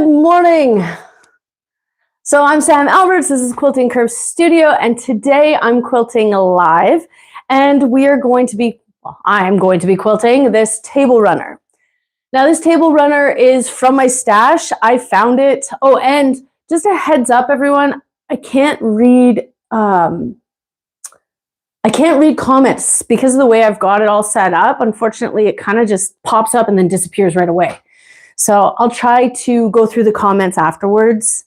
Good morning. So I'm Sam Alberts, this is Quilting Curve Studio, and today I'm quilting live, and I'm going to be quilting this table runner. Now this table runner is from my stash. I found it. Oh, and just a heads up, everyone, I can't read comments because of the way I've got it all set up. Unfortunately, it kind of just pops up and then disappears right away. So I'll try to go through the comments afterwards.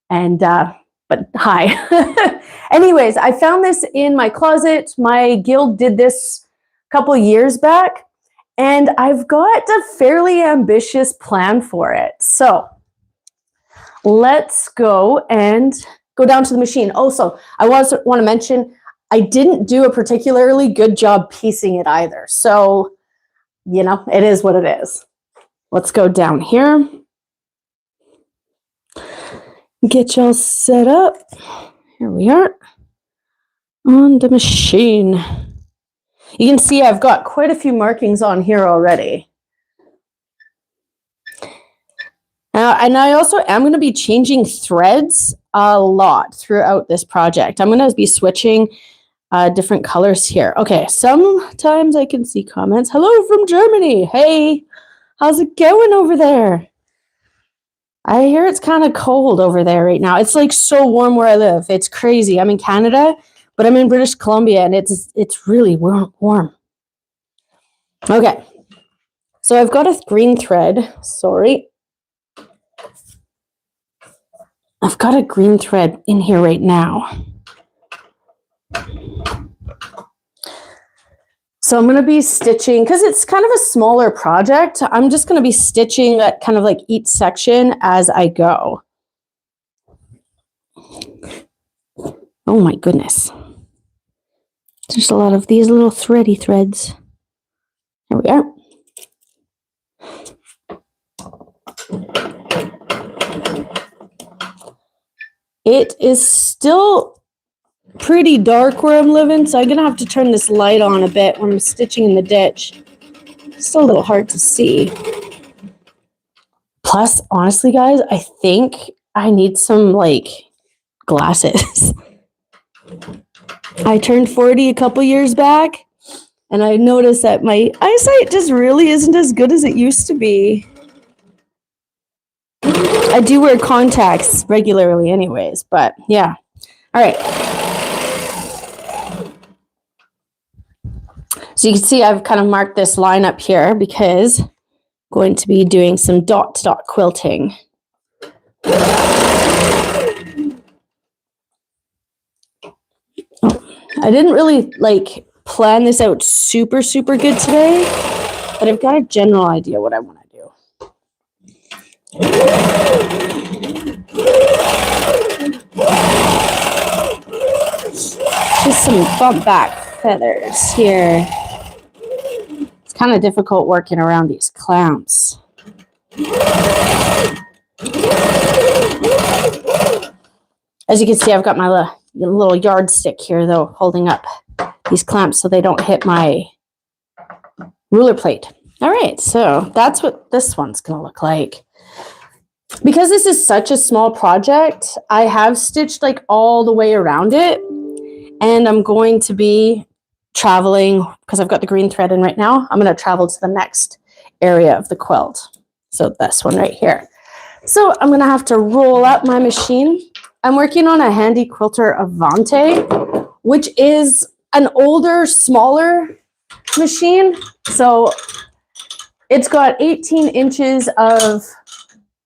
And, but hi. Anyways, I found this in my closet. My guild did this a couple years back, and I've got a fairly ambitious plan for it. So let's go and go down to the machine. Also, I want to mention, I didn't do a particularly good job piecing it either. So, you know, it is what it is. Let's go down here. Get y'all set up. Here we are on the machine. You can see I've got quite a few markings on here already. And I also am going to be changing threads a lot throughout this project. I'm going to be switching different colors here. Okay, sometimes I can see comments. Hello from Germany. Hey, how's it going over there? I hear it's kind of cold over there right now. It's like so warm where I live. It's crazy. I'm in Canada, but I'm in British Columbia, and it's really warm. Okay, so I've got a green thread. Sorry. I've got a green thread in here right now. So I'm going to be stitching, because it's kind of a smaller project, I'm just going to be stitching at kind of like each section as I go. Oh my goodness. There's a lot of these little thready threads. Here we are. It is still pretty dark where I'm living, so I'm gonna have to turn this light on a bit when I'm stitching in the ditch. It's still a little hard to see. Plus, honestly, guys, I think I need some like glasses. I turned 40 a couple years back, and I noticed that my eyesight just really isn't as good as it used to be. I do wear contacts regularly anyways, but yeah. All right. So you can see I've kind of marked this line up here because I'm going to be doing some dot-to-dot quilting. Oh, I didn't really like plan this out super good today, but I've got a general idea what I want to do. Just some bump back feathers here. Kind of difficult working around these clamps. As you can see, I've got my little yardstick here, though, holding up these clamps so they don't hit my ruler plate. All right, so that's what this one's going to look like. Because this is such a small project, I have stitched like all the way around it, and I'm going to be traveling, because I've got the green thread in right now, I'm going to travel to the next area of the quilt. So this one right here. So I'm going to have to roll up my machine. I'm working on a Handy Quilter Avante, which is an older, smaller machine. So it's got 18 inches of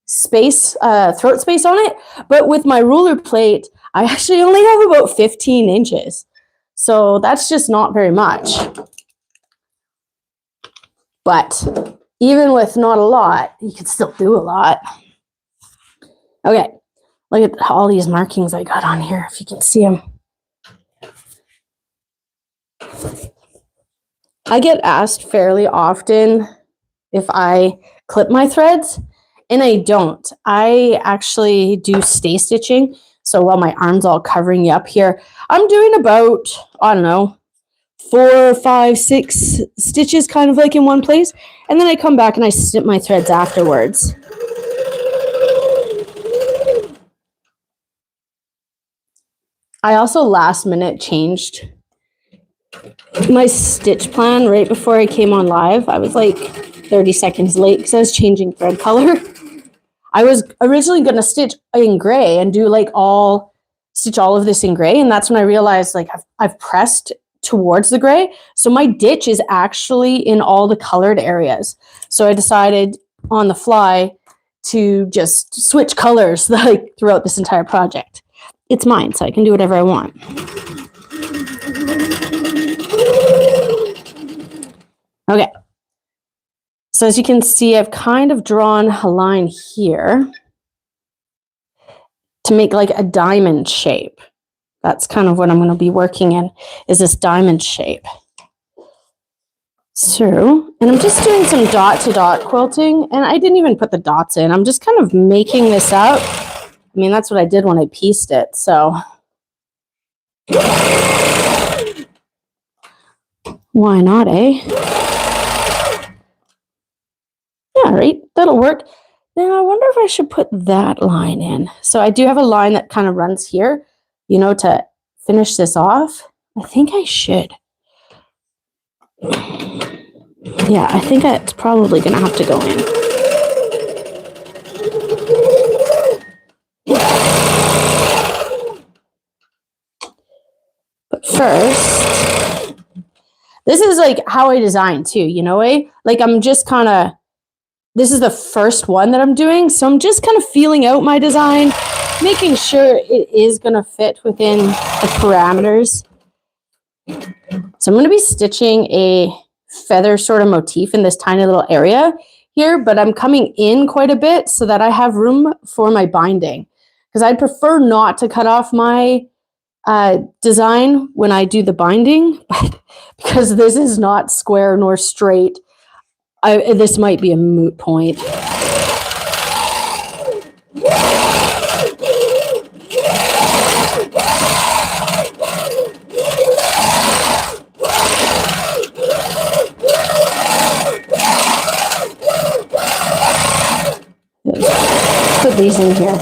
space, throat space on it. But with my ruler plate, I actually only have about 15 inches. So that's just not very much. But even with not a lot, you can still do a lot. Okay, look at all these markings I got on here, if you can see them. I get asked fairly often if I clip my threads, and I don't. I actually do stay stitching. So while my arm's all covering up here, I'm doing about, I don't know, 4, 5, 6 stitches kind of like in one place. And then I come back and I snip my threads afterwards. I also last minute changed my stitch plan right before I came on live. I was like 30 seconds late because I was changing thread color. I was originally going to stitch in gray and do like stitch all of this in gray. And that's when I realized like I've pressed towards the gray. So my ditch is actually in all the colored areas. So I decided on the fly to just switch colors like throughout this entire project. It's mine, so I can do whatever I want. Okay. So as you can see, I've kind of drawn a line here to make like a diamond shape. That's kind of what I'm going to be working in, is this diamond shape. So, and I'm just doing some dot-to-dot quilting, and I didn't even put the dots in. I'm just kind of making this up. I mean, that's what I did when I pieced it, so. Why not, eh? Yeah, right, that'll work. Then I wonder if I should put that line in. So I do have a line that kind of runs here, you know, to finish this off. I think I should. Yeah, I think it's probably going to have to go in. But first, this is like how I design too, you know, like I'm just kind of, this is the first one that I'm doing. So I'm just kind of feeling out my design, making sure it is going to fit within the parameters. So I'm going to be stitching a feather sort of motif in this tiny little area here, but I'm coming in quite a bit so that I have room for my binding, because I'd prefer not to cut off my design when I do the binding, but because this is not square nor straight, this might be a moot point. Put these in here.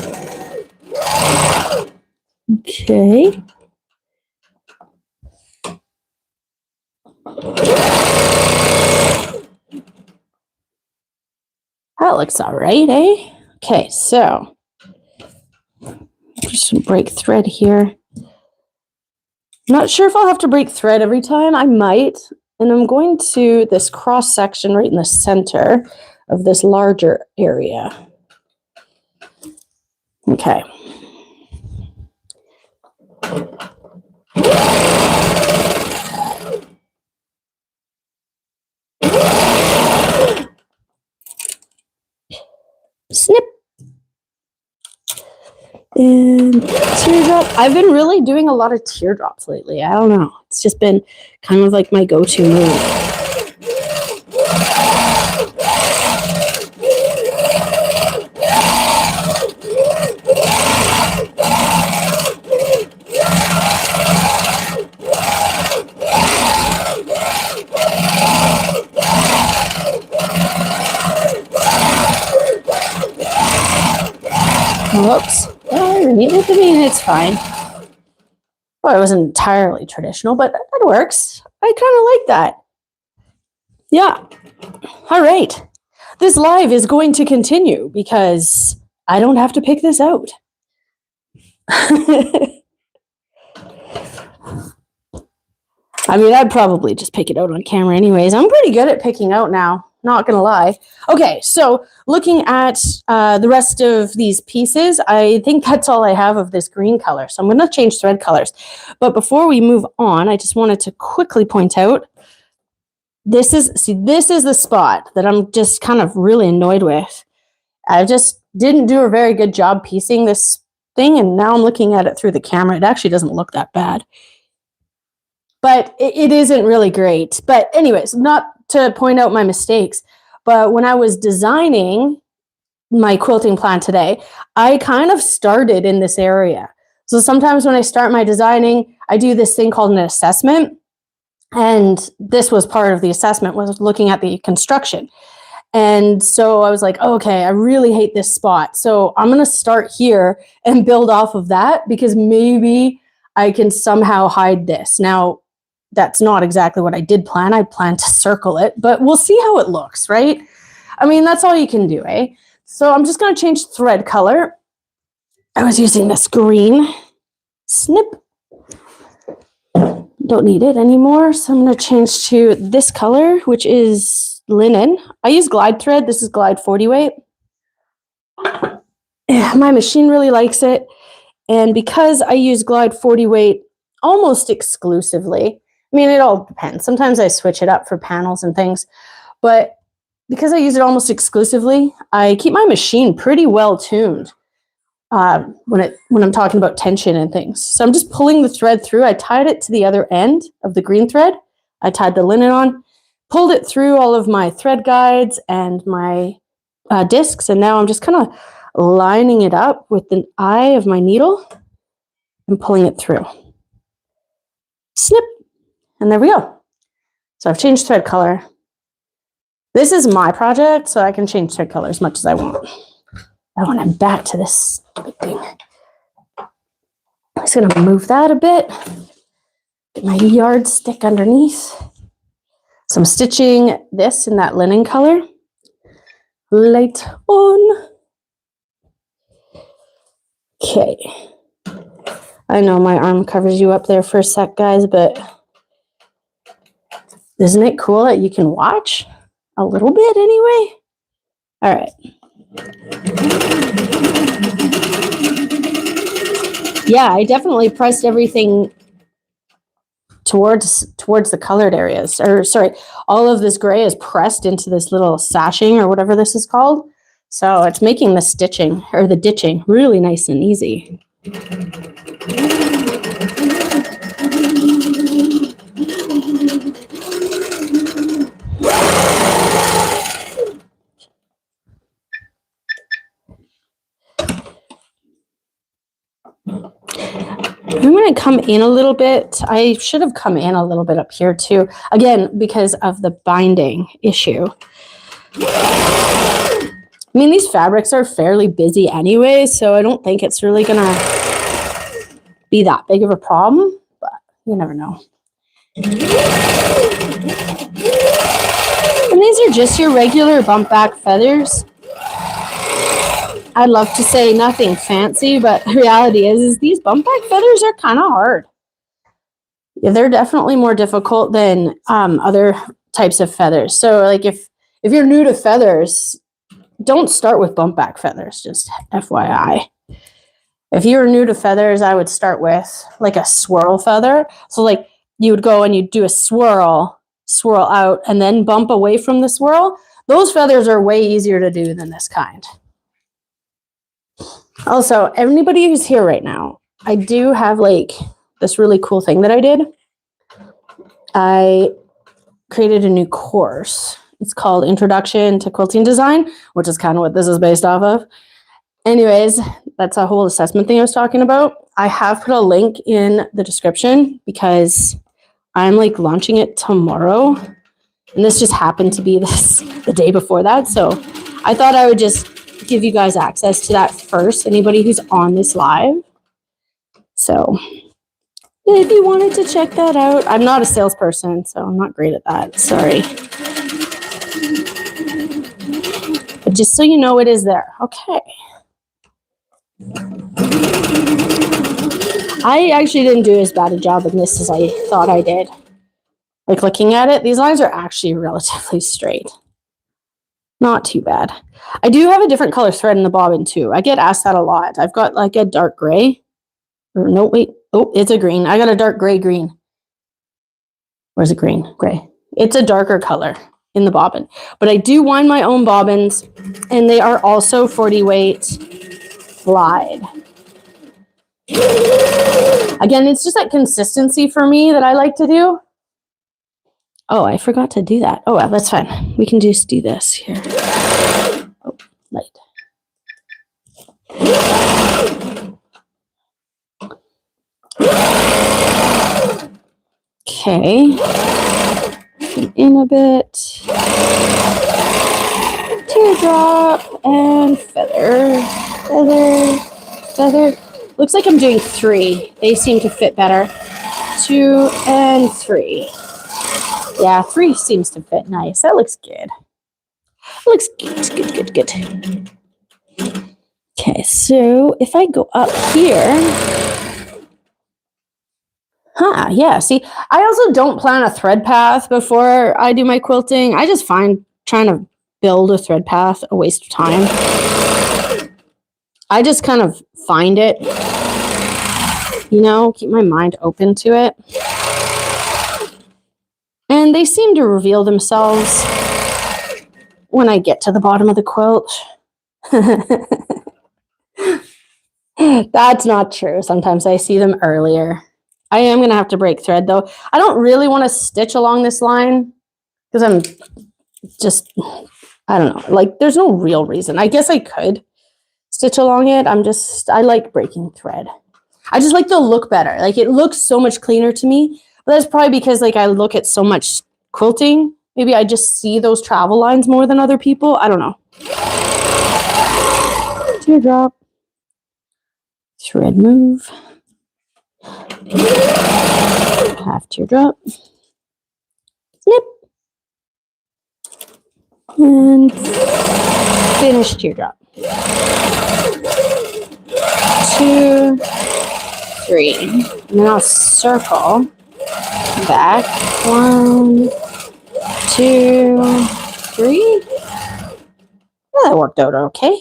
Okay. That looks all right, eh? Okay, so just break thread here. I'm not sure if I'll have to break thread every time. I might. And I'm going to this cross section right in the center of this larger area. Okay. Snip. And teardrop. I've been really doing a lot of teardrops lately. I don't know. It's just been kind of like my go-to move. Whoops. I mean, it's fine. Well, it wasn't entirely traditional, but that works. I kind of like that. Yeah. All right. This live is going to continue because I don't have to pick this out. I mean, I'd probably just pick it out on camera anyways. I'm pretty good at picking out now. Not gonna lie. Okay, so looking at the rest of these pieces, I think that's all I have of this green color. So I'm gonna change thread colors. But before we move on, I just wanted to quickly point out, this is the spot that I'm just kind of really annoyed with. I just didn't do a very good job piecing this thing, and now I'm looking at it through the camera. It actually doesn't look that bad. But it isn't really great. But anyways, not to point out my mistakes, but when I was designing my quilting plan today, I kind of started in this area. So sometimes when I start my designing, I do this thing called an assessment. And this was part of the assessment, was looking at the construction. And so I was like, oh, okay, I really hate this spot. So I'm going to start here and build off of that, because maybe I can somehow hide this. Now, that's not exactly what I did plan. I planned to circle it, but we'll see how it looks, right? I mean, that's all you can do, eh? So I'm just going to change thread color. I was using this green. Snip. Don't need it anymore. So I'm going to change to this color, which is linen. I use glide thread. This is glide 40 weight. My machine really likes it. And because I use glide 40 weight almost exclusively, I mean, it all depends. Sometimes I switch it up for panels and things, but because I use it almost exclusively, I keep my machine pretty well tuned when I'm talking about tension and things. So I'm just pulling the thread through. I tied it to the other end of the green thread. I tied the linen on, pulled it through all of my thread guides and my discs, and now I'm just kind of lining it up with the eye of my needle and pulling it through. Snip, and there we go. So I've changed thread color. This is my project, so I can change thread color as much as I want. Oh, and I'm back to this big thing. I'm just going to move that a bit. Get my yardstick underneath. So I'm stitching this in that linen color. Light on. Okay. I know my arm covers you up there for a sec, guys, but isn't it cool that you can watch a little bit anyway? All right. Yeah, I definitely pressed everything towards the colored areas. Or sorry, all of this gray is pressed into this little sashing or whatever this is called. So it's making the stitching or the ditching really nice and easy. I'm going to come in a little bit. I should have come in a little bit up here too. Again, because of the binding issue. I mean, these fabrics are fairly busy anyway, so I don't think it's really going to be that big of a problem, but you never know. And these are just your regular bump back feathers. I'd love to say nothing fancy, but the reality is these bump back feathers are kind of hard. Yeah, they're definitely more difficult than other types of feathers. So like if you're new to feathers, don't start with bump back feathers, just FYI. If you're new to feathers, I would start with like a swirl feather. So like you would go and you'd do a swirl out, and then bump away from the swirl. Those feathers are way easier to do than this kind. Also, anybody who's here right now, I do have like this really cool thing that I did. I created a new course. It's called Introduction to Quilting Design, which is kind of what this is based off of. Anyways, that's a whole assessment thing I was talking about. I have put a link in the description because I'm like launching it tomorrow. And this just happened to be the day before that. So I thought I would just give you guys access to that first, anybody who's on this live. So if you wanted to check that out, I'm not a salesperson, so I'm not great at that. Sorry. But just so you know, it is there. Okay. I actually didn't do as bad a job in this as I thought I did. Like looking at it, these lines are actually relatively straight. Not too bad. I do have a different color thread in the bobbin too. I get asked that a lot. I've got like a dark gray. Or no, wait. Oh, it's a green. I got a dark gray green. Where's it green? Gray. It's a darker color in the bobbin. But I do wind my own bobbins, and they are also 40 weight glide. Again, it's just that consistency for me that I like to do. Oh, I forgot to do that. Oh, well, that's fine. We can just do this here. Oh, light. Okay. In a bit. Teardrop and feather. Feather. Feather. Looks like I'm doing 3. They seem to fit better. 2 and 3. Yeah, 3 seems to fit nice. That looks good. Looks good, good. Okay, so if I go up here, yeah, see, I also don't plan a thread path before I do my quilting. I just find trying to build a thread path a waste of time. I just kind of find it, you know, keep my mind open to it. And they seem to reveal themselves when I get to the bottom of the quilt. That's not true. Sometimes I see them earlier. I am going to have to break thread, though. I don't really want to stitch along this line because I'm just, I don't know. Like, there's no real reason. I guess I could stitch along it. I like breaking thread. I just like the look better. Like, it looks so much cleaner to me. But that's probably because, like, I look at so much quilting. Maybe I just see those travel lines more than other people. I don't know. Teardrop. Thread move. Half teardrop. Snip. And finish teardrop. 2, 3. And then I'll circle back. 1, 2, 3. Well, that worked out okay.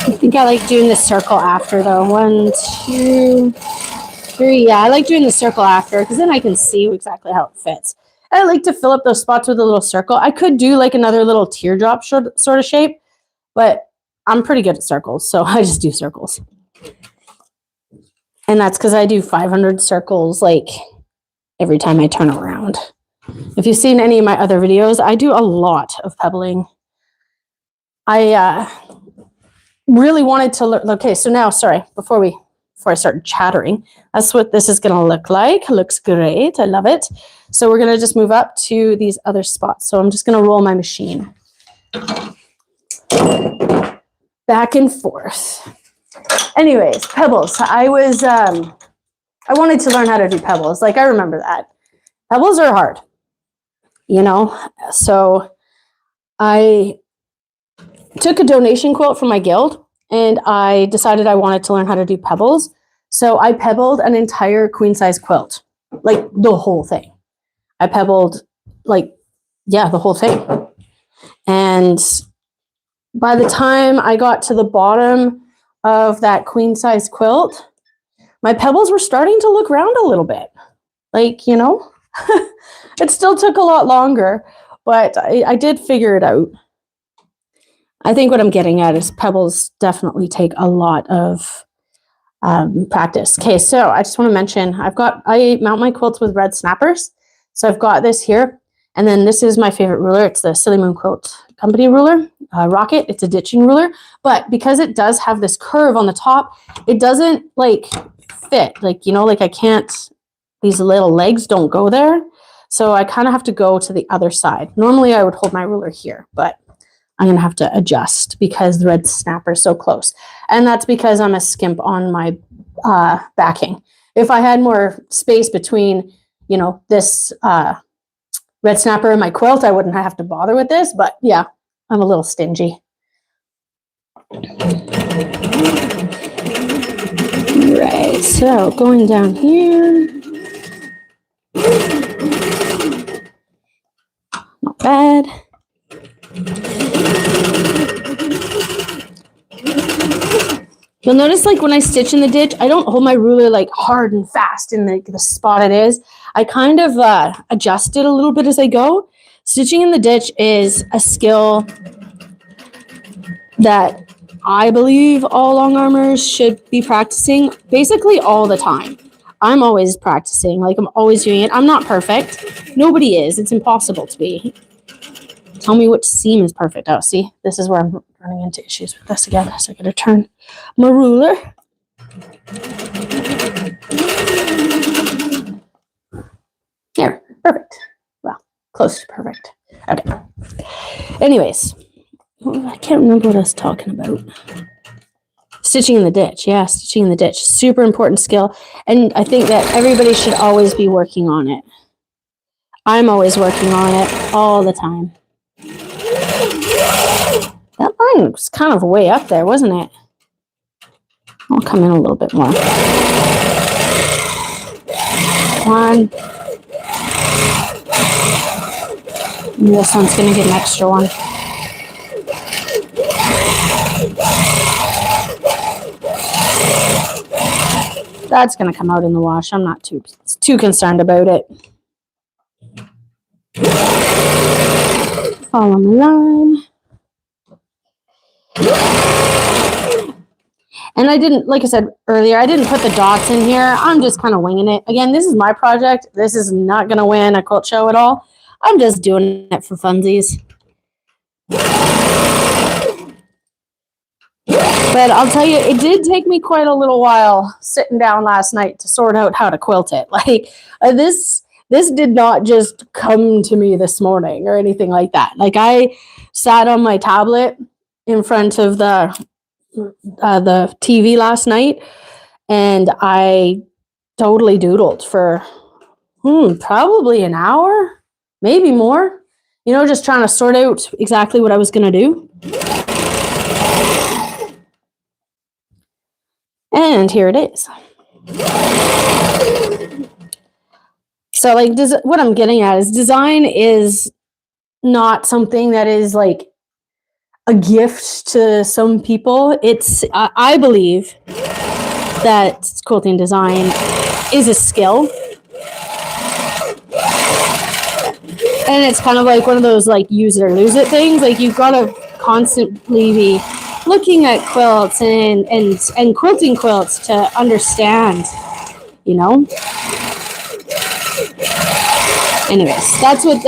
I think I like doing the circle after, though. 1, 2, 3. Yeah, I like doing the circle after because then I can see exactly how it fits. I like to fill up those spots with a little circle. I could do like another little teardrop sort of shape, but I'm pretty good at circles, so I just do circles. And that's because I do 500 circles like every time I turn around. If you've seen any of my other videos, I do a lot of pebbling. I really wanted to learn. Okay, so now, sorry, before I start chattering, that's what this is going to look like. It looks great. I love it. So we're going to just move up to these other spots. So I'm just going to roll my machine back and forth. Anyways, pebbles. I wanted to learn how to do pebbles. Like, I remember that. Pebbles are hard, you know? So I took a donation quilt from my guild and I decided I wanted to learn how to do pebbles. So I pebbled an entire queen size quilt, like the whole thing. I pebbled like, yeah, the whole thing. And by the time I got to the bottom of that queen size quilt, my pebbles were starting to look round a little bit. Like, you know, it still took a lot longer, but I did figure it out. I think what I'm getting at is pebbles definitely take a lot of practice. Okay, so I just want to mention, I mount my quilts with red snappers. So I've got this here, and then this is my favorite ruler. It's the Silly Moon Quilt Company ruler, Rocket. It's a ditching ruler, but because it does have this curve on the top, it doesn't like fit. Like, you know, like I can't, these little legs don't go there. So I kind of have to go to the other side. Normally I would hold my ruler here, but I'm going to have to adjust because the red snapper is so close. And that's because I'm a skimp on my backing. If I had more space between, you know, this red snapper and my quilt, I wouldn't have to bother with this. But yeah, I'm a little stingy. Right, so going down here. Not bad. You'll notice, like, when I stitch in the ditch, I don't hold my ruler like hard and fast in the spot it is. I kind of adjust it a little bit as I go. Stitching in the ditch is a skill that I believe all long armors should be practicing basically all the time. I'm always practicing, like I'm always doing it. I'm not perfect. Nobody is. It's impossible to be. Tell me which seam is perfect. Oh, see, this is where I'm running into issues with this again. So I gotta turn my ruler. There, perfect. Well, close to perfect. Okay. Anyways, I can't remember what I was talking about. Stitching in the ditch. Yeah, stitching in the ditch. Super important skill. And I think that everybody should always be working on it. I'm always working on it all the time. That line was kind of way up there, wasn't it? I'll come in a little bit more. One. And this one's going to get an extra one. That's going to come out in the wash. I'm not too concerned about it. Follow my line. And I didn't, like I said earlier, I didn't put the dots in here. I'm just kind of winging it. Again, this is my project. This is not going to win a quilt show at all. I'm just doing it for funsies. But I'll tell you, it did take me quite a little while sitting down last night to sort out how to quilt it. Like this did not just come to me this morning or anything like that. Like I sat on my tablet in front of the TV last night, and I totally doodled for probably an hour, maybe more. You know, just trying to sort out exactly what I was going to do. And here it is. So like what I'm getting at is design is not something that is like a gift to some people. It's I believe that quilting design is a skill. And it's kind of like one of those like use it or lose it things. Like you've got to constantly be looking at quilts and quilting quilts to understand, you know. Anyways, that's what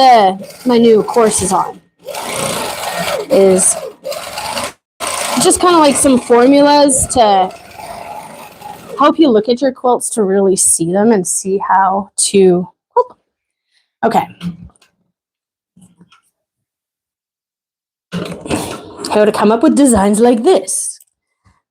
my new course is on. Is just kind of like some formulas to help you look at your quilts to really see them and see how to quilt them. Okay. How to come up with designs like this.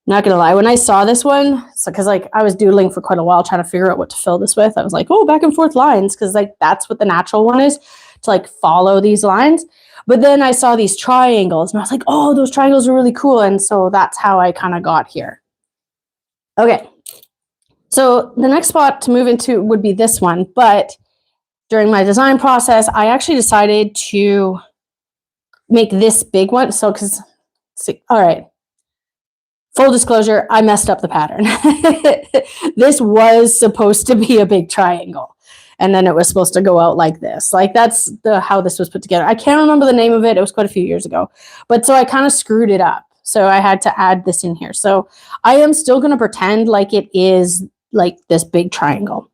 Not gonna lie, when I saw this one, so because like I was doodling for quite a while trying to figure out what to fill this with, I was like, oh, back and forth lines, because like that's what the natural one is, to like follow these lines. But then I saw these triangles and I was like, oh, those triangles are really cool. And so that's how I kind of got here. Okay, so the next spot to move into would be this one, but during my design process, I actually decided to make this big one. So because all right, full disclosure, I messed up the pattern. This was supposed to be a big triangle, and then it was supposed to go out like this. Like that's how this was put together. I can't remember the name of it. It was quite a few years ago, but so I kind of screwed it up. So I had to add this in here. So I am still going to pretend like it is like this big triangle.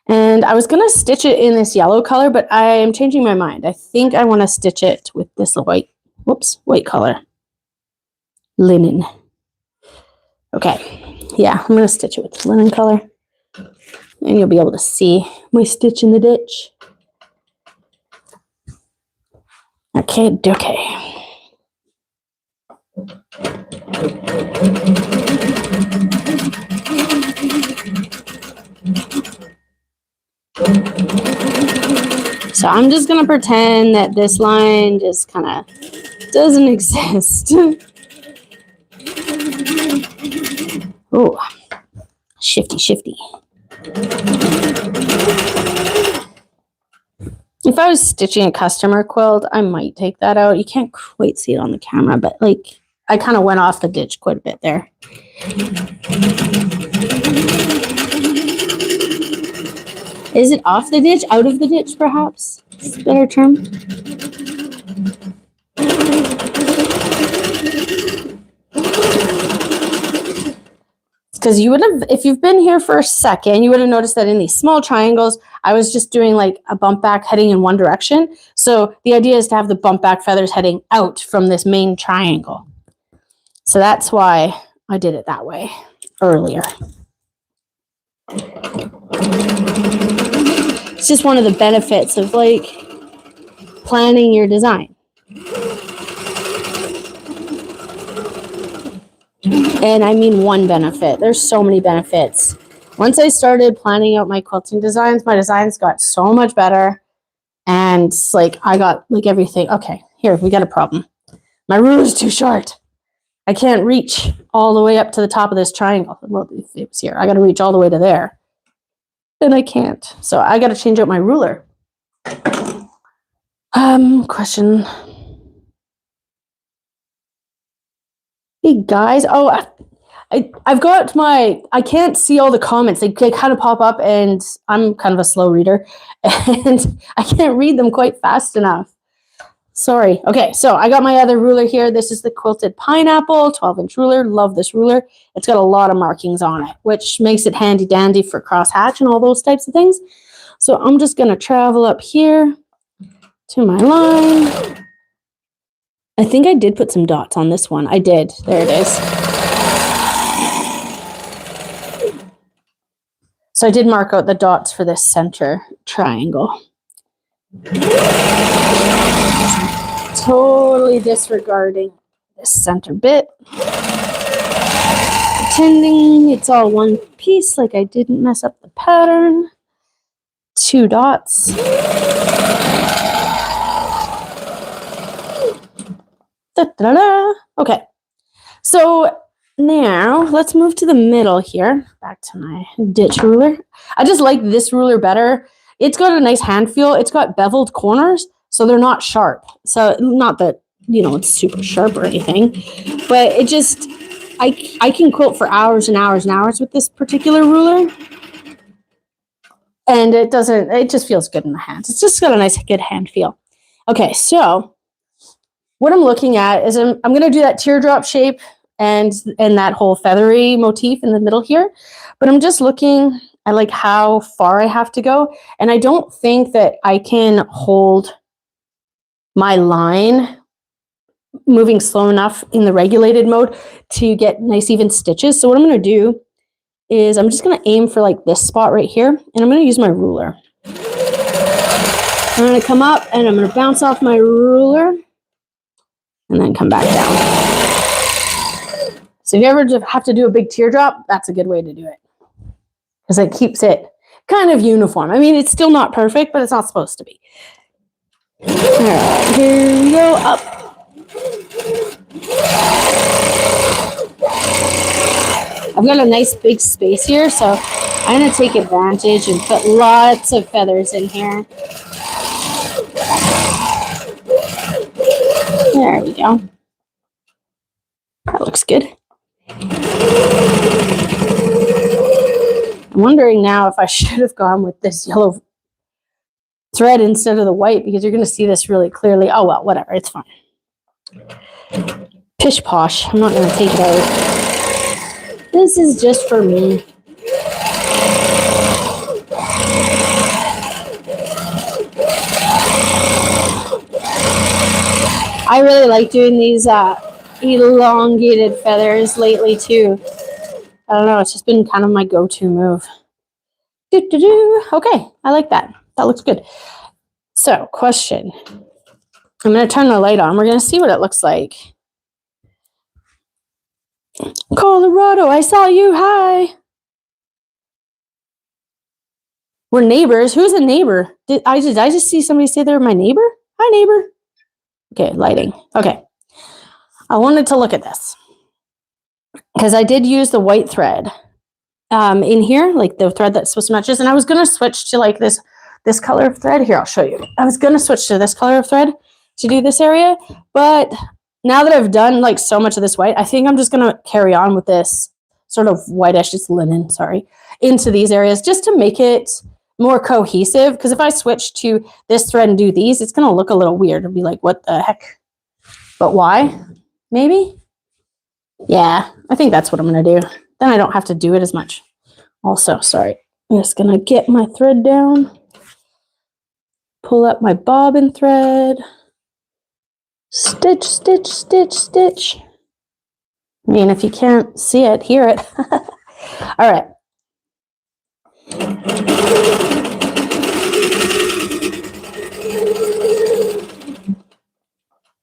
And I was going to stitch it in this yellow color, but I am changing my mind. I think I want to stitch it with this white color. Linen. Okay. Yeah, I'm going to stitch it with the linen color. And you'll be able to see my stitch in the ditch. Okay. So I'm just going to pretend that this line just kind of doesn't exist. Oh, shifty. If I was stitching a customer quilt, I might take that out. You can't quite see it on the camera, but like I kind of went off the ditch quite a bit there. Is it off the ditch? Out of the ditch, perhaps? Is a better term. Because you would have, if you've been here for a second, you would have noticed that in these small triangles, I was just doing like a bump back heading in one direction. So the idea is to have the bump back feathers heading out from this main triangle. So that's why I did it that way earlier. It's just one of the benefits of like planning your design. And I mean one benefit. There's so many benefits. Once I started planning out my quilting designs, my designs got so much better. And like I got like everything. Okay, here, we got a problem. My ruler's too short. I can't reach all the way up to the top of this triangle. Well, if it was here, I got to reach all the way to there. And I can't. So I got to change out my ruler. Question. Hey guys. Oh, I've got my, I can't see all the comments. They kind of pop up and I'm kind of a slow reader and I can't read them quite fast enough. Sorry. Okay, so I got my other ruler here. This is the Quilted Pineapple 12-inch ruler. Love this ruler. It's got a lot of markings on it, which makes it handy dandy for crosshatch and all those types of things. So I'm just going to travel up here to my line. I think I did put some dots on this one. I did. There it is. So I did mark out the dots for this center triangle. Totally disregarding this center bit. Pretending it's all one piece, like I didn't mess up the pattern. 2 dots. Da-da-da. Okay, so now let's move to the middle here. Back to my ditch ruler. I just like this ruler better. It's got a nice hand feel. It's got beveled corners, so they're not sharp. So not that, you know, it's super sharp or anything, but it just, I can quilt for hours and hours and hours with this particular ruler. And it just feels good in the hands. It's just got a nice, good hand feel. Okay, so what I'm looking at is I'm going to do that teardrop shape and that whole feathery motif in the middle here. But I'm just looking at like how far I have to go. And I don't think that I can hold my line moving slow enough in the regulated mode to get nice even stitches. So what I'm going to do is I'm just going to aim for like this spot right here. And I'm going to use my ruler. I'm going to come up and I'm going to bounce off my ruler and then come back down. So if you ever have to do a big teardrop, that's a good way to do it. Because it keeps it kind of uniform. I mean, it's still not perfect, but it's not supposed to be. All right, here we go, up. I've got a nice big space here, so I'm going to take advantage and put lots of feathers in here. There we go. That looks good. I'm wondering now if I should have gone with this yellow thread instead of the white, because you're going to see this really clearly. Oh, well, whatever. It's fine. Pish posh. I'm not going to take it out. This is just for me. I really like doing these elongated feathers lately too. I don't know, it's just been kind of my go-to move. Okay, I like that. That looks good. So, question. I'm going to turn the light on. We're going to see what it looks like. Colorado, I saw you. Hi. We're neighbors. Who's a neighbor? Did I just see somebody say they're my neighbor? Hi, neighbor. Okay, lighting. Okay. I wanted to look at this because I did use the white thread in here, like the thread that's supposed to match this. And I was going to switch to like this color of thread. Here, I'll show you. I was going to switch to this color of thread to do this area. But now that I've done like so much of this white, I think I'm just going to carry on with this sort of whitish, it's linen, sorry, into these areas just to make it more cohesive. Because if I switch to this thread and do these, it's going to look a little weird. It'll be like, what the heck? But why? Maybe? Yeah, I think that's what I'm going to do. Then I don't have to do it as much. Also, sorry, I'm just going to get my thread down. Pull up my bobbin thread. Stitch, stitch, stitch, stitch. I mean, if you can't see it, hear it. All right.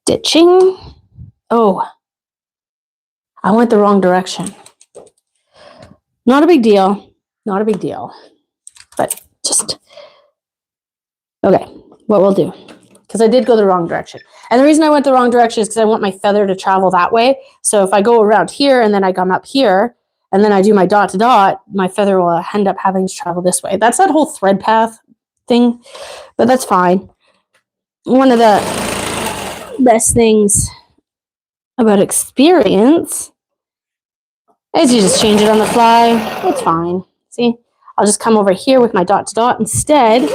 Stitching. Oh, I went the wrong direction. Not a big deal. Not a big deal. But just, okay, what we'll do. Because I did go the wrong direction. And the reason I went the wrong direction is because I want my feather to travel that way. So if I go around here and then I come up here and then I do my dot to dot, my feather will end up having to travel this way. That's that whole thread path thing, but that's fine. One of the best things about experience is you just change it on the fly. It's fine. See, I'll just come over here with my dot to dot instead,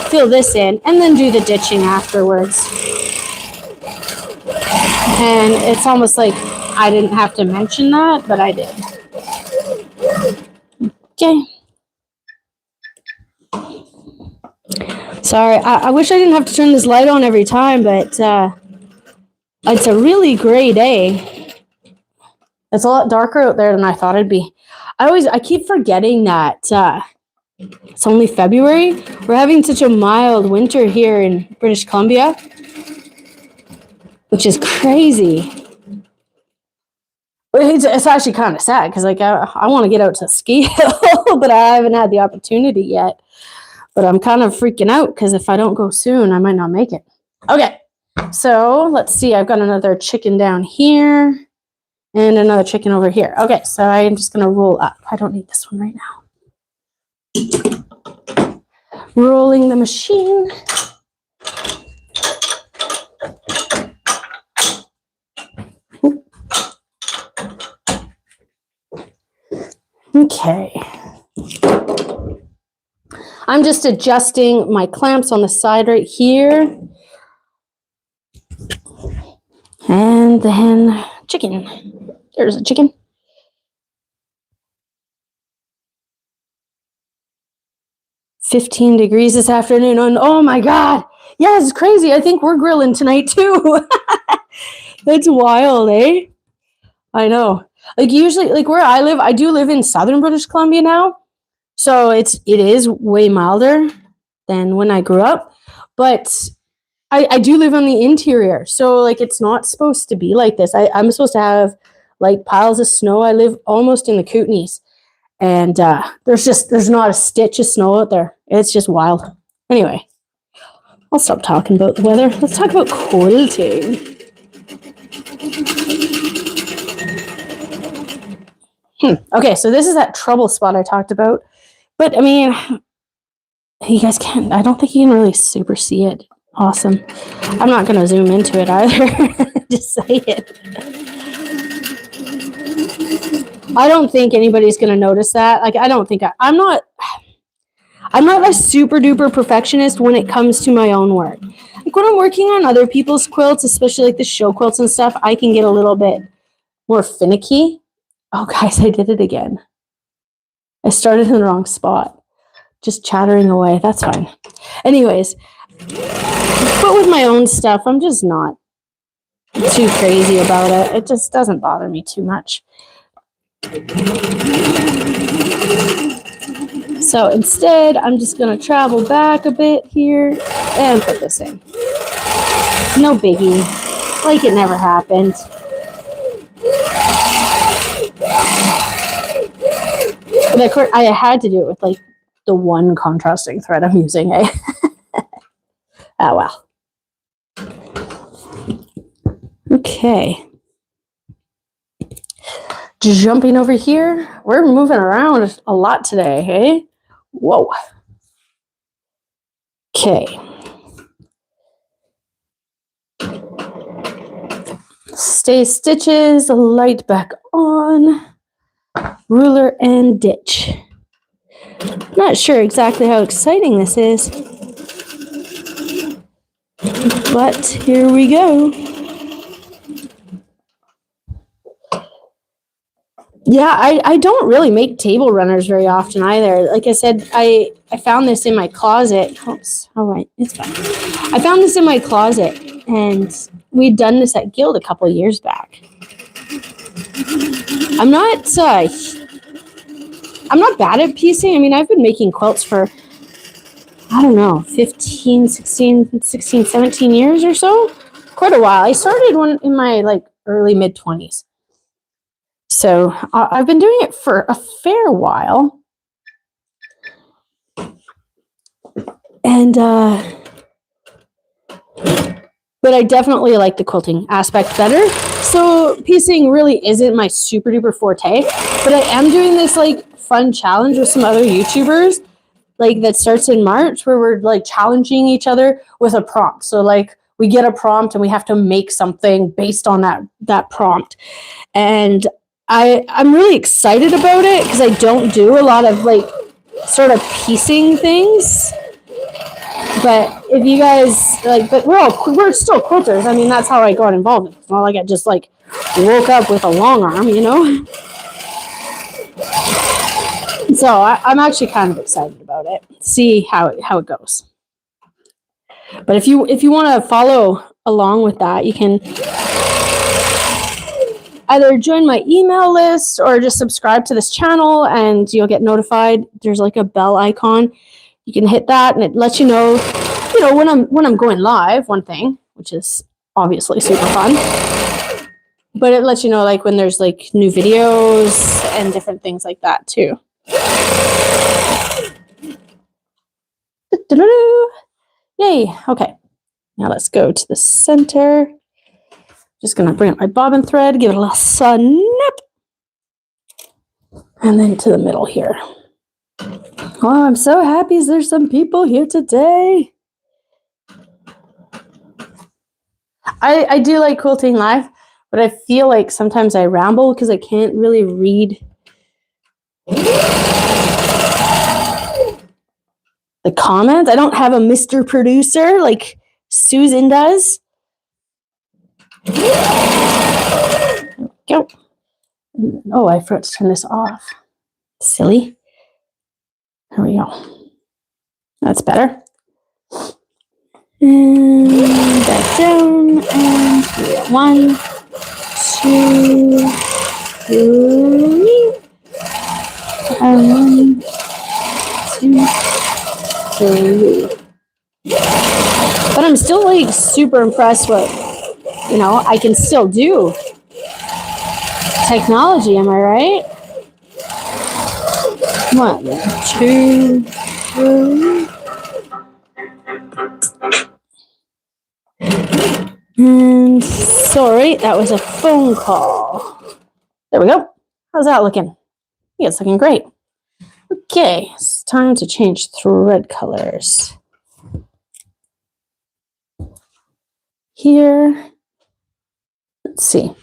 fill this in, and then do the ditching afterwards. And it's almost like I didn't have to mention that, but I did. Okay. Sorry, I wish I didn't have to turn this light on every time, but it's a really gray day. It's a lot darker out there than I thought it'd be. I keep forgetting that it's only February. We're having such a mild winter here in British Columbia, which is crazy. It's actually kind of sad because like I want to get out to ski hill, but I haven't had the opportunity yet. But I'm kind of freaking out because if I don't go soon, I might not make it. Okay, so let's see. I've got another chicken down here and another chicken over here. Okay, so I'm just going to roll up. I don't need this one right now. Rolling the machine. Okay. I'm just adjusting my clamps on the side right here. And then chicken. There's a chicken. $15 this afternoon. And oh my God. Yeah, it's crazy. I think we're grilling tonight too. That's wild, eh? I know. Like usually, like where I live, I do live in southern British Columbia now. So it is way milder than when I grew up. But I do live on the interior. So like it's not supposed to be like this. I'm supposed to have like piles of snow. I live almost in the Kootenays. And there's not a stitch of snow out there. It's just wild. Anyway, I'll stop talking about the weather. Let's talk about quilting. Okay, so this is that trouble spot I talked about. But, I mean, you guys can't, I don't think you can really super see it. Awesome. I'm not going to zoom into it either. Just say it. I don't think anybody's going to notice that. Like, I don't think, I'm not a super duper perfectionist when it comes to my own work. Like, when I'm working on other people's quilts, especially like the show quilts and stuff, I can get a little bit more finicky. Oh, guys, I did it again. I started in the wrong spot. Just chattering away. That's fine. Anyways, but with my own stuff, I'm just not too crazy about it. It just doesn't bother me too much. So instead, I'm just going to travel back a bit here and put this in. No biggie. Like it never happened. But of course, I had to do it with like the one contrasting thread I'm using. Eh? Oh, well. Okay. Jumping over here. We're moving around a lot today, hey? Whoa. Okay. Stay stitches, light back on. Ruler and ditch. Not sure exactly how exciting this is, but here we go. Yeah, I don't really make table runners very often either. Like I said, I found this in my closet. Oops, all right, it's fine. I found this in my closet, and we'd done this at Guild a couple years back. I'm not bad at piecing. I mean, I've been making quilts for, I don't know, 15, 16, 17 years or so. quite a while. I started one in my like early mid-20s. So I've been doing it for a fair while. And but I definitely like the quilting aspect better. So piecing really isn't my super duper forte, but I am doing this like fun challenge with some other YouTubers, like that starts in March, where we're like challenging each other with a prompt. So like we get a prompt and we have to make something based on that prompt. And I'm really excited about it because I don't do a lot of like sort of piecing things. But if you guys like, but we're still quilters. I mean, that's how I got involved. It's not like I just like woke up with a long arm, you know. So I'm actually kind of excited about it. See how it goes. But if you want to follow along with that, you can either join my email list or just subscribe to this channel, and you'll get notified. There's like a bell icon. You can hit that, and it lets you know when I'm going live. One thing, which is obviously super fun, but it lets you know like when there's like new videos and different things like that too. Yay! Okay, now let's go to the center. Just gonna bring up my bobbin thread, give it a little snap, and then to the middle here. Oh, I'm so happy there's some people here today. I do like quilting live, but I feel like sometimes I ramble because I can't really read the comments. I don't have a Mr. Producer like Susan does. There we go. Oh, I forgot to turn this off. Silly. There we go. That's better. And back down. And 1, 2, 3. 1, 2, 3. But I'm still like super impressed with, I can still do technology, am I right? 1, 2, 3. And sorry, that was a phone call. There we go. How's that looking? I think it's looking great. Okay, it's time to change thread colors. Here, let's see.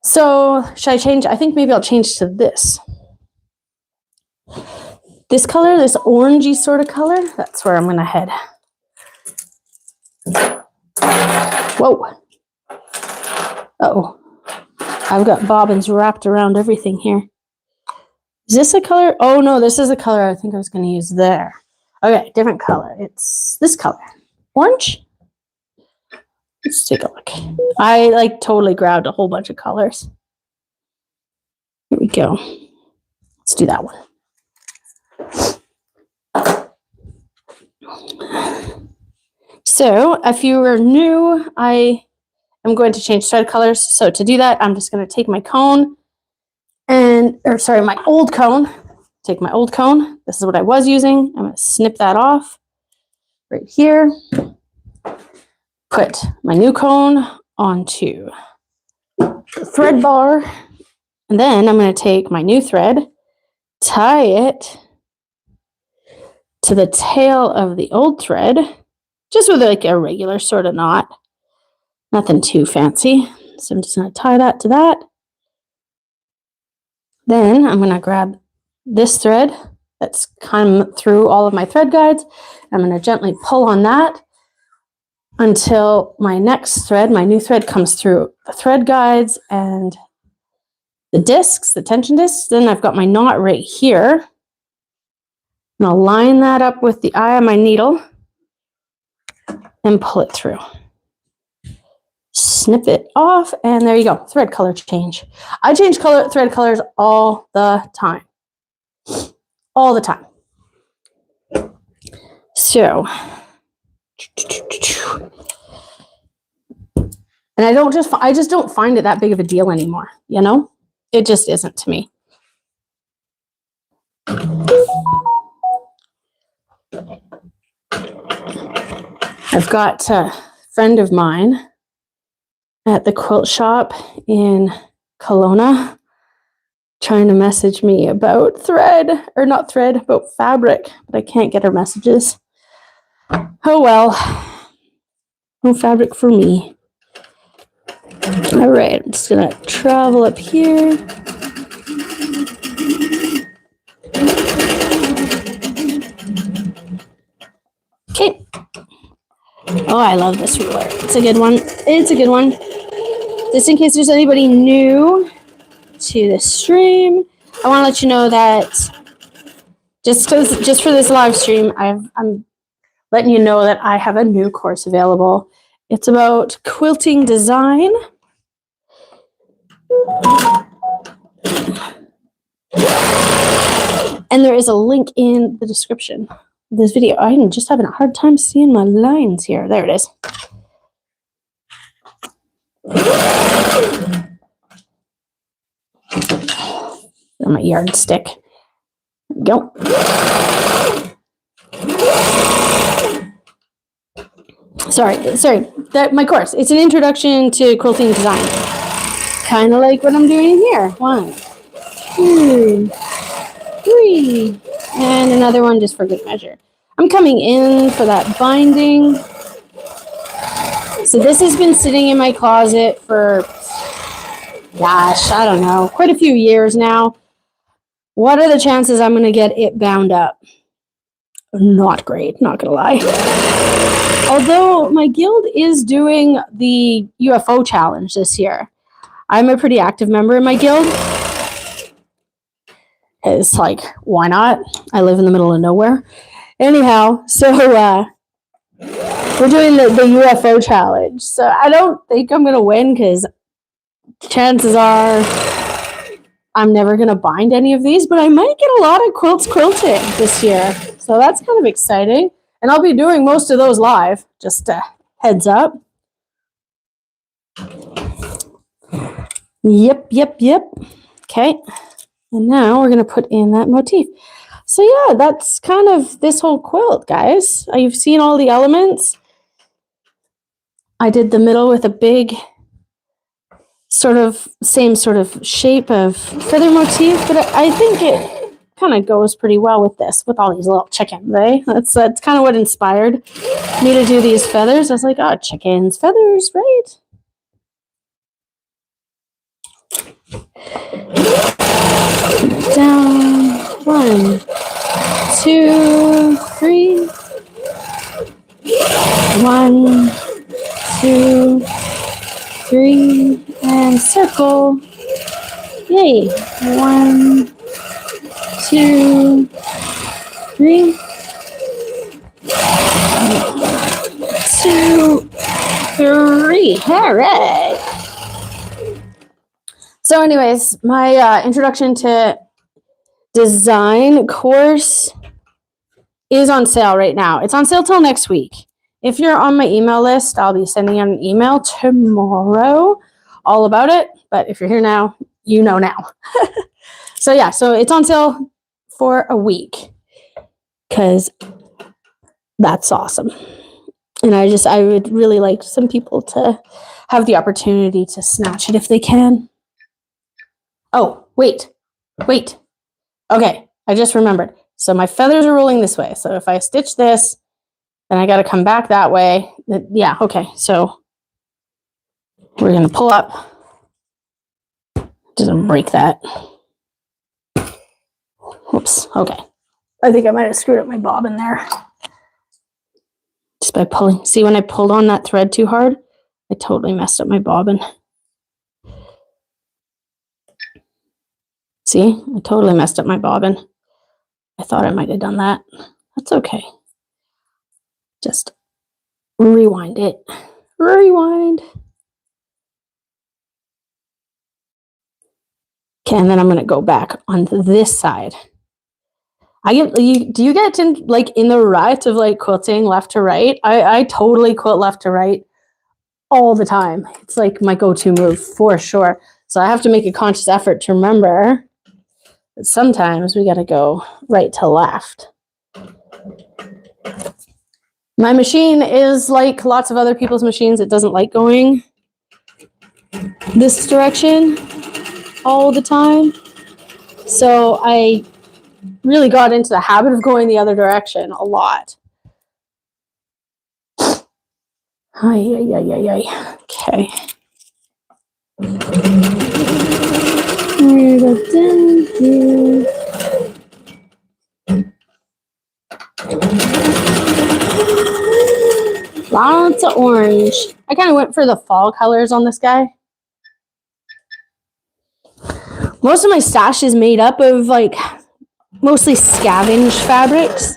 So should I change? I think maybe I'll change to this. This color, this orangey sort of color, that's where I'm going to head. Whoa. Uh-oh. I've got bobbins wrapped around everything here. Is this a color? Oh, no, this is a color I think I was going to use there. Okay, different color. It's this color. Orange? Let's take a look. I like totally grabbed a whole bunch of colors. Here we go. Let's do that one. So if you are new, I am going to change thread colors. So to do that, I'm just going to take my cone my old cone. Take my old cone. This is what I was using. I'm going to snip that off right here. Put my new cone onto the thread bar. And then I'm going to take my new thread, tie it to the tail of the old thread, just with like a regular sort of knot. Nothing too fancy. So I'm just going to tie that to that. Then I'm going to grab this thread that's come through all of my thread guides. I'm going to gently pull on that until my next thread, my new thread, comes through the thread guides and the discs, the tension discs. Then I've got my knot right here. And I'll line that up with the eye of my needle and pull it through. Snip it off, and there you go. Thread color change. I change thread colors all the time. All the time. So And I just don't find it that big of a deal anymore, you know? It just isn't to me. I've got a friend of mine at the quilt shop in Kelowna trying to message me about about fabric, but I can't get her messages. Oh well, no fabric for me. All right, I'm just gonna travel up here. Okay. Oh, I love this ruler. It's a good one. It's a good one. Just in case there's anybody new to the stream, I want to let you know that just for this live stream, I'm letting you know that I have a new course available. It's about quilting design. And there is a link in the description of this video. I'm just having a hard time seeing my lines here. There it is. On my yardstick. There we go. Sorry. That my course. It's an introduction to quilting design. Kind of like what I'm doing here. 1, 2, 3, and another one just for good measure. I'm coming in for that binding. So this has been sitting in my closet for, gosh, I don't know, quite a few years now. What are the chances I'm going to get it bound up? Not great, not going to lie. Although my guild is doing the UFO challenge this year. I'm a pretty active member in my guild. It's like, why not? I live in the middle of nowhere. Anyhow, so we're doing the UFO challenge. So I don't think I'm going to win because chances are I'm never going to bind any of these, but I might get a lot of quilting this year. So that's kind of exciting. And I'll be doing most of those live, just a heads up. Yep. Okay. And now we're going to put in that motif. So yeah, that's kind of this whole quilt, guys. You've seen all the elements. I did the middle with a big same sort of shape of feather motif, but I think it kind of goes pretty well with this, with all these little chickens, eh? That's kind of what inspired me to do these feathers. I was like, oh, chickens, feathers, right? Down, 1, 2, 3. 1, 2, 3, and circle. Yay. 1, 2, 3. 2, 3. All right. So anyways, my introduction to design course is on sale right now. It's on sale till next week. If you're on my email list, I'll be sending out an email tomorrow all about it. But if you're here now, you know now. So yeah, so it's on sale for a week because that's awesome. And I would really like some people to have the opportunity to snatch it if they can. Oh, wait. Okay, I just remembered. So my feathers are rolling this way. So if I stitch this, then I got to come back that way. Yeah, okay. So we're going to pull up. Doesn't break that. Oops, okay. I think I might have screwed up my bobbin there. Just by pulling. See, when I pulled on that thread too hard, I totally messed up my bobbin. See, I totally messed up my bobbin. I thought I might have done that. That's okay. Just rewind it. Rewind. Okay, and then I'm going to go back on this side. Do you get in, like, in the rut of like quilting left to right? I totally quilt left to right all the time. It's like my go-to move for sure. So I have to make a conscious effort to remember that sometimes we got to go right to left. My machine is like lots of other people's machines. It doesn't like going this direction all the time. So I really got into the habit of going the other direction a lot. Okay. We're go down here. Lots of orange. I kind of went for the fall colors on this guy. Most of my stash is made up of like mostly scavenged fabrics.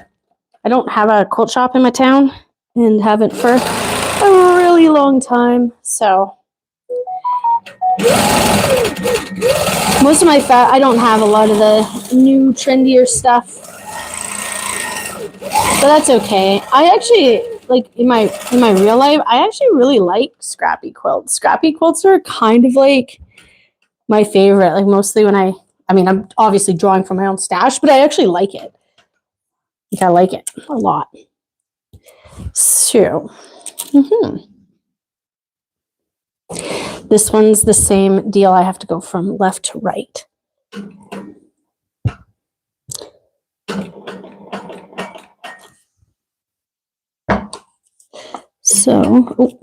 I don't have a quilt shop in my town and haven't for a really long time. So most of my I don't have a lot of the new trendier stuff. But that's okay. I actually like in my real life, I actually really like scrappy quilts. Scrappy quilts are kind of like my favorite. Like mostly when I'm obviously drawing from my own stash, but I actually like it. I like it a lot. So, this one's the same deal. I have to go from left to right. So,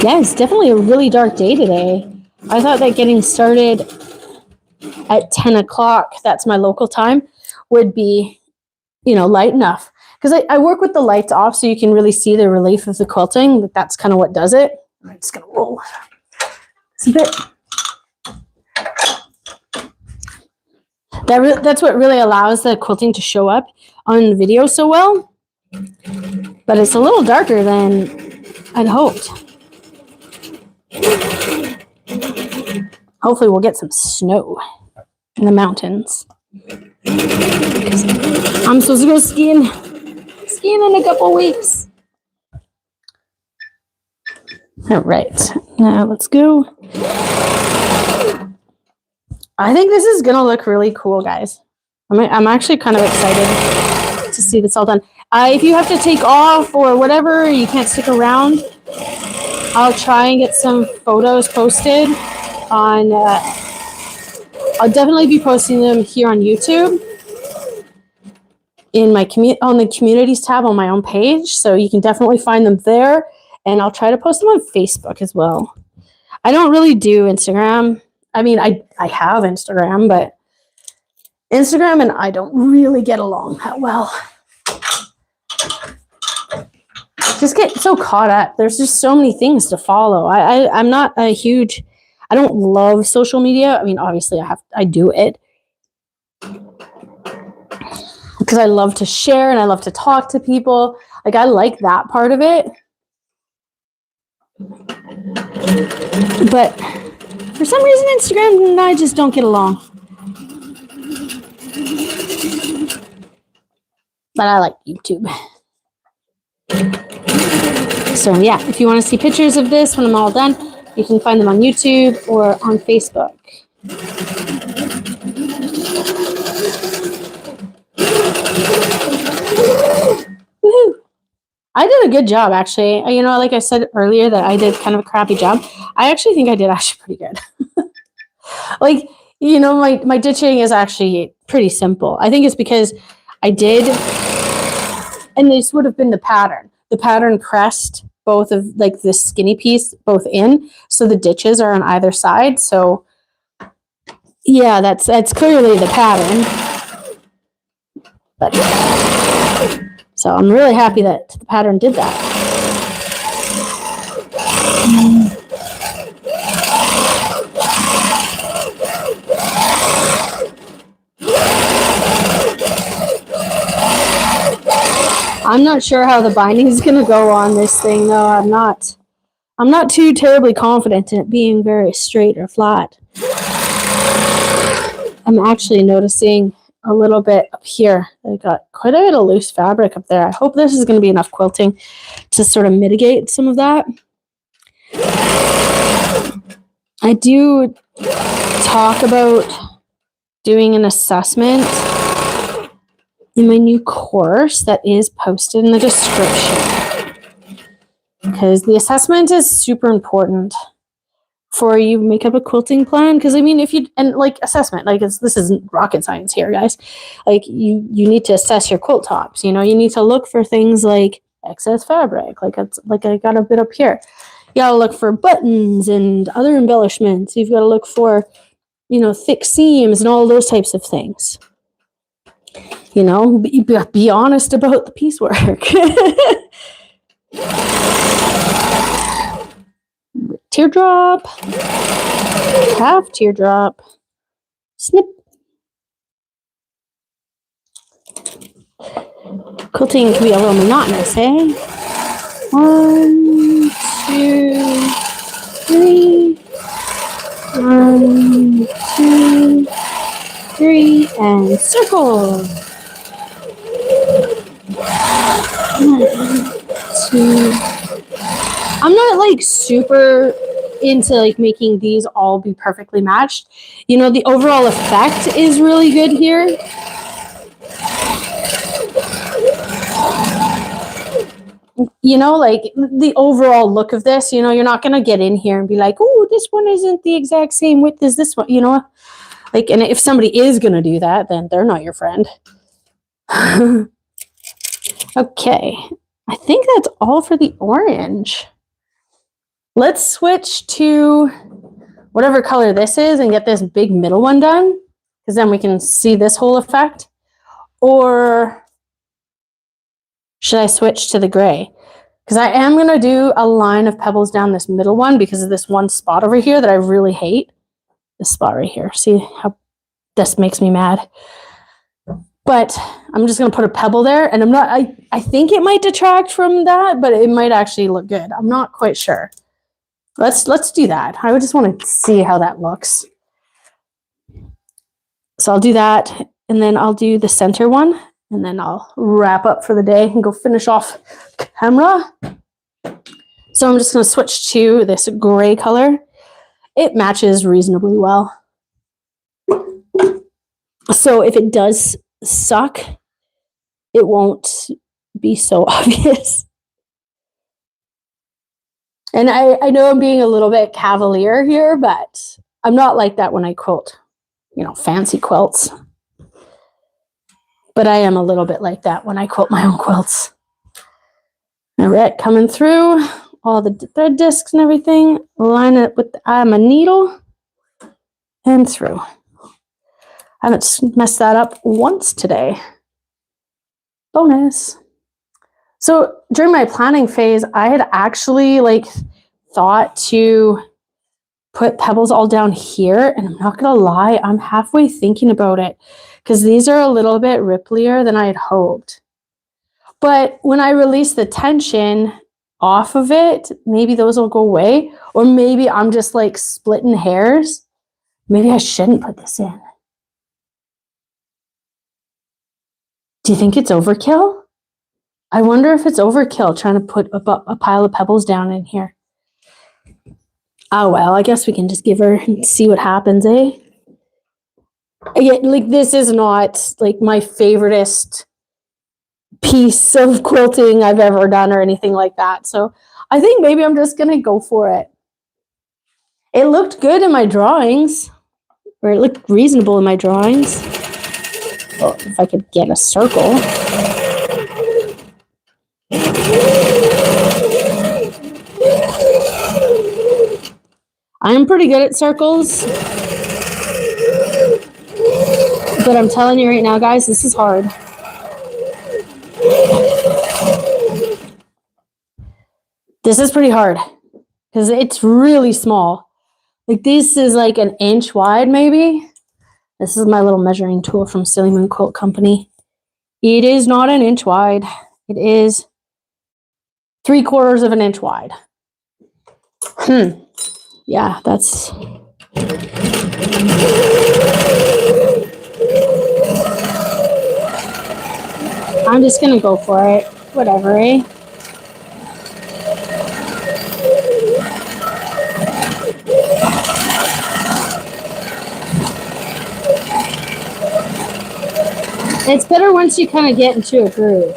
yeah, it's definitely a really dark day today. I thought that getting started at 10 o'clock, that's my local time, would be, light enough. Because I work with the lights off so you can really see the relief of the quilting. That's kind of what does it. I'm just going to roll this a bit. That's what really allows the quilting to show up on the video so well. But it's a little darker than I'd hoped. Hopefully we'll get some snow in the mountains. I'm supposed to go skiing in a couple weeks. All right, now let's go. I think this is gonna look really cool, guys. I'm actually kind of excited to see this all done. If you have to take off or whatever, you can't stick around, I'll try and get some photos posted on, I'll definitely be posting them here on YouTube in my on the communities tab on my own page. So you can definitely find them there, and I'll try to post them on Facebook as well. I don't really do Instagram. I mean, I have Instagram, but Instagram and I don't really get along that well. Just get so caught up. There's just so many things to follow. I'm not a huge, I don't love social media. I mean, obviously I do it because I love to share and I love to talk to people. Like I like that part of it. But for some reason, Instagram and I just don't get along. But I like YouTube. So yeah, if you want to see pictures of this when I'm all done, you can find them on YouTube or on Facebook. Woohoo! I did a good job, actually. Like I said earlier that I did kind of a crappy job. I actually think I did actually pretty good. Like, my ditching is actually pretty simple. I think it's because I did, and this would have been the pattern. The pattern pressed both of like this skinny piece both in, so the ditches are on either side. So yeah, that's clearly the pattern. But so I'm really happy that the pattern did that. I'm not sure how the binding is going to go on this thing, though. I'm not too terribly confident in it being very straight or flat. I'm actually noticing a little bit up here. I got quite a bit of loose fabric up there. I hope this is going to be enough quilting to sort of mitigate some of that. I do talk about doing an assessment in my new course that is posted in the description, because the assessment is super important for you make up a quilting plan. Because I mean, if you, and like assessment, like this isn't rocket science here, guys. Like you need to assess your quilt tops. You know, you need to look for things like excess fabric, like it's like I got a bit up here. You gotta look for buttons and other embellishments. You've got to look for, you know, thick seams and all those types of things. You know, be honest about the piecework. Teardrop, half teardrop, snip. Quilting can be a little monotonous, eh? 1, 2, 3. 1, 2, 3, and circle. 1, 2. I'm not like super into like making these all be perfectly matched. You know, the overall effect is really good here. You know, like the overall look of this, you know, you're not going to get in here and be like, oh, this one isn't the exact same width as this one, you know, like, and if somebody is going to do that, then they're not your friend. Okay. I think that's all for the orange. Let's switch to whatever color this is and get this big middle one done, because then we can see this whole effect. Or should I switch to the gray? Because I am going to do a line of pebbles down this middle one because of this one spot over here that I really hate. This spot right here. See how this makes me mad? But I'm just going to put a pebble there, and I'm not, I think it might detract from that, but it might actually look good. I'm not quite sure. Let's do that. I just want to see how that looks. So I'll do that, and then I'll do the center one, and then I'll wrap up for the day and go finish off camera. So I'm just going to switch to this gray color. It matches reasonably well. So if it does suck, it won't be so obvious. And I know I'm being a little bit cavalier here, but I'm not like that when I quilt, you know, fancy quilts. But I am a little bit like that when I quilt my own quilts. All right, coming through all the thread discs and everything. Line it with the eye of my needle and through. I haven't messed that up once today. Bonus. So during my planning phase, I had actually like thought to put pebbles all down here, and I'm not gonna lie, I'm halfway thinking about it because these are a little bit ripplier than I had hoped. But when I release the tension off of it, maybe those will go away, or maybe I'm just like splitting hairs. Maybe I shouldn't put this in. Do you think it's overkill? I wonder if it's overkill trying to put a pile of pebbles down in here. Oh, well, I guess we can just give her and see what happens, eh? Yeah, like this is not like my favoriteest piece of quilting I've ever done or anything like that. So I think maybe I'm just going to go for it. It looked good in my drawings, or it looked reasonable in my drawings. Well, if I could get a circle. I'm pretty good at circles, but I'm telling you right now, guys, this is hard. This is pretty hard because it's really small. Like this is like an inch wide, maybe. This is my little measuring tool from Silly Moon Quilt Company. It is not an inch wide. It is 3/4 of an inch wide. Yeah, that's... I'm just gonna go for it. Whatever, eh? It's better once you kind of get into a groove.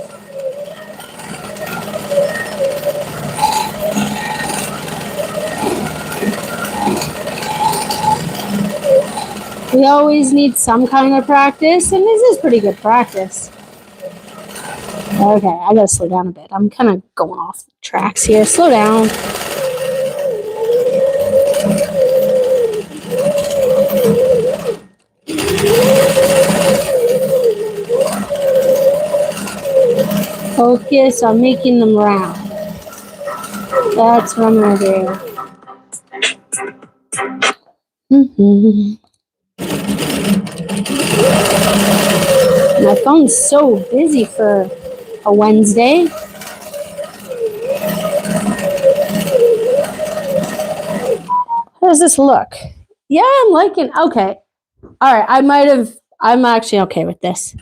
We always need some kind of practice, and this is pretty good practice. Okay, I gotta slow down a bit. I'm kind of going off the tracks here. Slow down. Focus on making them round. That's what I'm gonna do. My phone's so busy for a Wednesday. How does this look? Yeah, I'm liking. Okay. All right. I'm actually okay with this.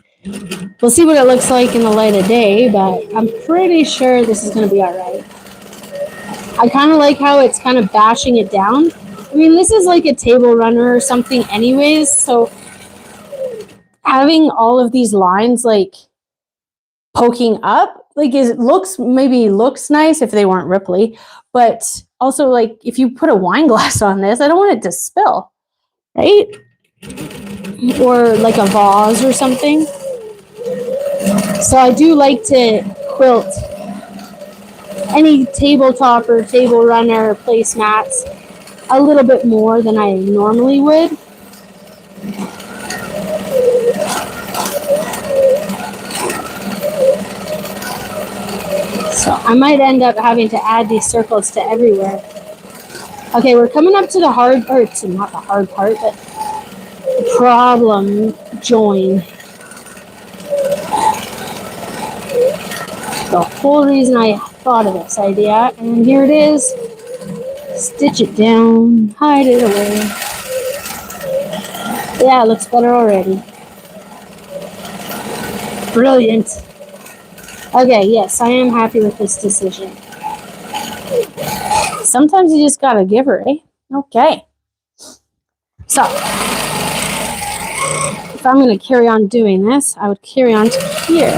We'll see what it looks like in the light of day, but I'm pretty sure this is going to be all right. I kind of like how it's kind of bashing it down. I mean, this is like a table runner or something anyways, so having all of these lines like poking up, like looks nice if they weren't ripply, but also like if you put a wine glass on this, I don't want it to spill, right? Or like a vase or something. So I do like to quilt any tabletop or table runner placemats a little bit more than I normally would. So I might end up having to add these circles to everywhere. Okay, we're coming up to the hard, or to not the hard part, but the problem join. The whole reason I thought of this idea, and here it is. Stitch it down, hide it away. Yeah, it looks better already. Brilliant. Okay, yes, I am happy with this decision. Sometimes you just gotta give her, eh? Okay. So, if I'm gonna carry on doing this, I would carry on to here.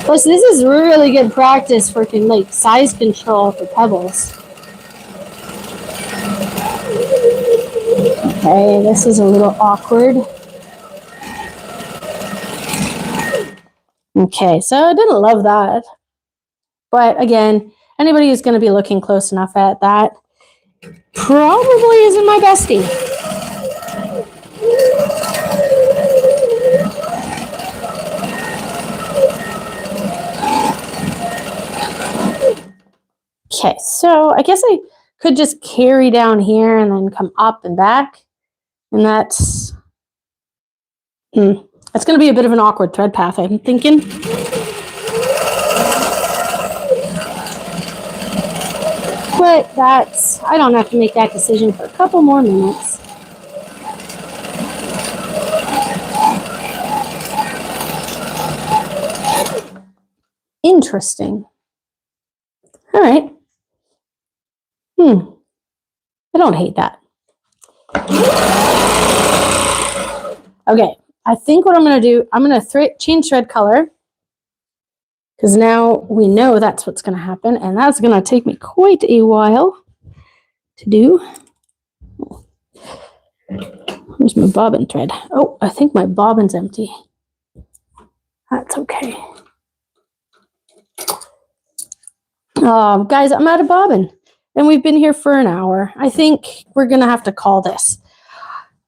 Plus, this is really good practice for like size control for pebbles. Okay, this is a little awkward. Okay, so I didn't love that. But again, anybody who's going to be looking close enough at that probably isn't my bestie. Okay, so I guess I could just carry down here and then come up and back. And that's going to be a bit of an awkward thread path, I'm thinking. But I don't have to make that decision for a couple more minutes. Interesting. All right. I don't hate that. Okay, I think what I'm going to do, I'm going to change thread color, because now we know that's what's going to happen, and that's going to take me quite a while to do. Where's my bobbin thread? Oh, I think my bobbin's empty. That's okay. Guys, I'm out of bobbin, and we've been here for an hour. I think we're going to have to call this.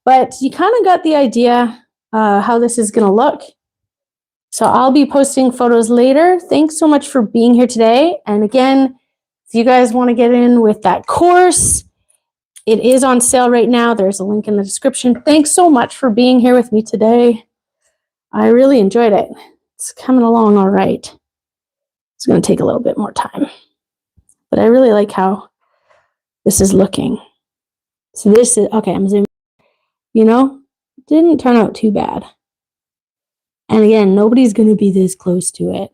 But you kind of got the idea how this is going to look. So I'll be posting photos later. Thanks so much for being here today. And again, if you guys want to get in with that course, it is on sale right now. There's a link in the description. Thanks so much for being here with me today. I really enjoyed it. It's coming along all right. It's going to take a little bit more time. But I really like how this is looking. So this is, okay, I'm zooming. You know, didn't turn out too bad. And again, nobody's going to be this close to it.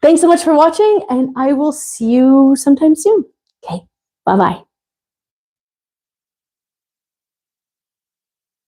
Thanks so much for watching, and I will see you sometime soon. Okay, bye-bye.